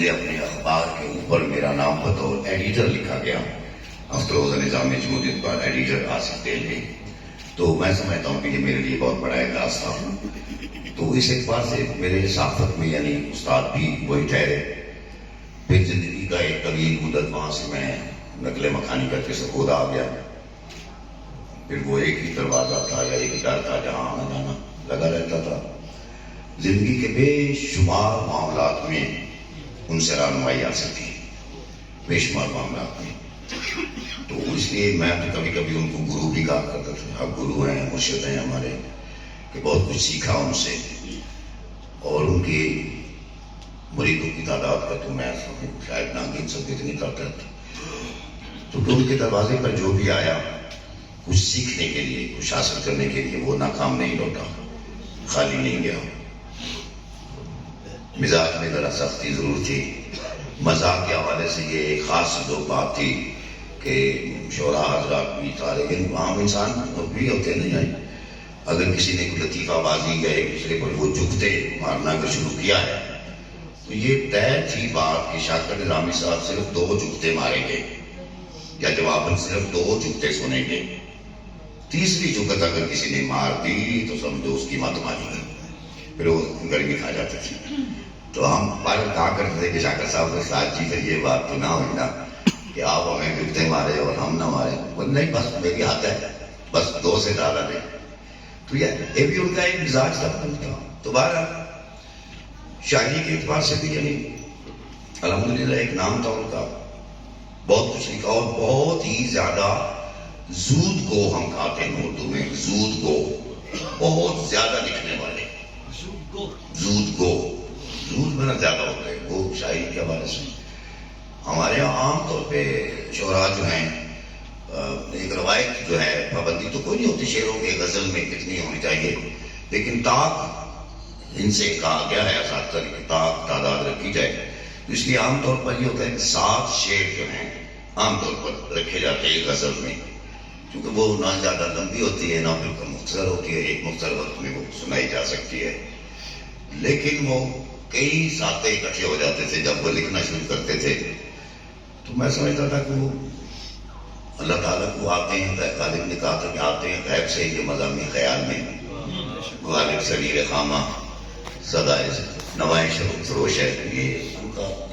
مجھے اپنے اخبار کے اوپر میرا نام بطور ایڈیٹر لکھا گیا، افروز نظام جمہوریت پر ایڈیٹر آصف دہلوی، تو میں سمجھتا ہوں کہ یہ میرے لیے بہت بڑا اعزاز تھا۔ تو اس اعتبار سے میرے صحافت میں یعنی استاد بھی وہی ٹھہرے۔ پھر زندگی کا ایک طویل مدت وہاں سے میں نقل مکانی کر کے سکوت آ گیا۔ پھر وہ ایک ہی دروازہ تھا یا ایک ہی گھر تھا جہاں آنا جانا لگا رہتا تھا۔ زندگی کے بے شمار معاملات میں ان سے رہنمائی حاصل کی، بے شمار معاملات میں۔ تو اس لیے میں تو کبھی کبھی ان کو گرو بھی کہا کرتا تھا، اب گرو ہیں، مرشد ہیں ہمارے، کہ بہت کچھ سیکھا ان سے۔ اور ان کی مریدوں کی تعداد کا تو میں شاید نہ گن سکتے، اتنی طاقت۔ تو ان کے دروازے پر جو بھی آیا کچھ سیکھنے کے لیے، کچھ حاصل کرنے کے لیے، وہ ناکام نہیں لوٹا، خالی نہیں گیا۔ مزاج میں ذرا سختی ضرور تھی۔ مذاق کے حوالے سے یہ ایک خاص جو بات تھی کہ شعراء حضرات بھی تھا، لیکن عام انسان بھی ہوتے نہیں ہیں۔ اگر کسی نے کوئی لطیفہ بازی یا ایک دوسرے پر وہ جھکتے مارنا اگر شروع کیا ہے تو یہ طے تھی بات کہ شاکر نظامی صاحب صرف 2 جھکتے ماریں گے یا جواباً صرف 2 جھکتے سنیں گے۔ تیسری جھکت اگر کسی نے مار دی تو سمجھو اس کی مت ماری گئی، پھر وہ گرمی کھا جاتے تھے۔ تو ہم بار کہا کرتے تھے کہ شاکر صاحب کے ساتھ جی پھر یہ بات تو نہ ہوئی نا کہ آپ ہمیں جھکتے مارے اور ہم نہ مارے، بول نہیں بس میری ہاتھ ہے، بس 2 سے زیادہ نہیں۔ تو یہ بھی ان کا ایک مزاج تھا۔ تو بہرحال شاعری کے اعتبار سے بھی یعنی الحمدللہ ایک نام تھا ان کا، بہت کچھ لکھا اور بہت ہی زیادہ زود کو ہم کہتے ہیں اردو میں، زود کو، بہت زیادہ لکھنے والے، زود کو، زود میں نہ زیادہ ہوتا ہے وہ شاعری کے حوالے سے۔ ہمارے یہاں عام طور پہ شعراء جو ہیں ایک روایت جو ہے، پابندی تو کوئی نہیں ہوتی شعروں کے غزل میں کتنی ہونی چاہیے، لیکن طاق ان سے کہا گیا ہے اساتذہ کی طاق تعداد رکھی جائے، تو اس لیے عام طور پر یہ ہوتا ہے کہ 7 شعر جو ہیں عام طور پر رکھے جاتے ہیں غزل میں، کیونکہ وہ نہ زیادہ لمبی ہوتی ہے نہ بالکل مختصر ہوتی ہے، ایک مختصر وقت میں وہ سنائی جا سکتی ہے۔ لیکن وہ کئی ساتیں اکٹھے ہو جاتے تھے جب وہ لکھنا شروع کرتے تھے، تو میں سمجھتا تھا کہ وہ اللہ تعالیٰ کو آتے ہیں، غالب نے کہا تھا کہ آتے ہیں غیب سے یہ مضامین خیال میں، غالب سریر خامہ سدائے نوائے فروش ہے، یہ ان کا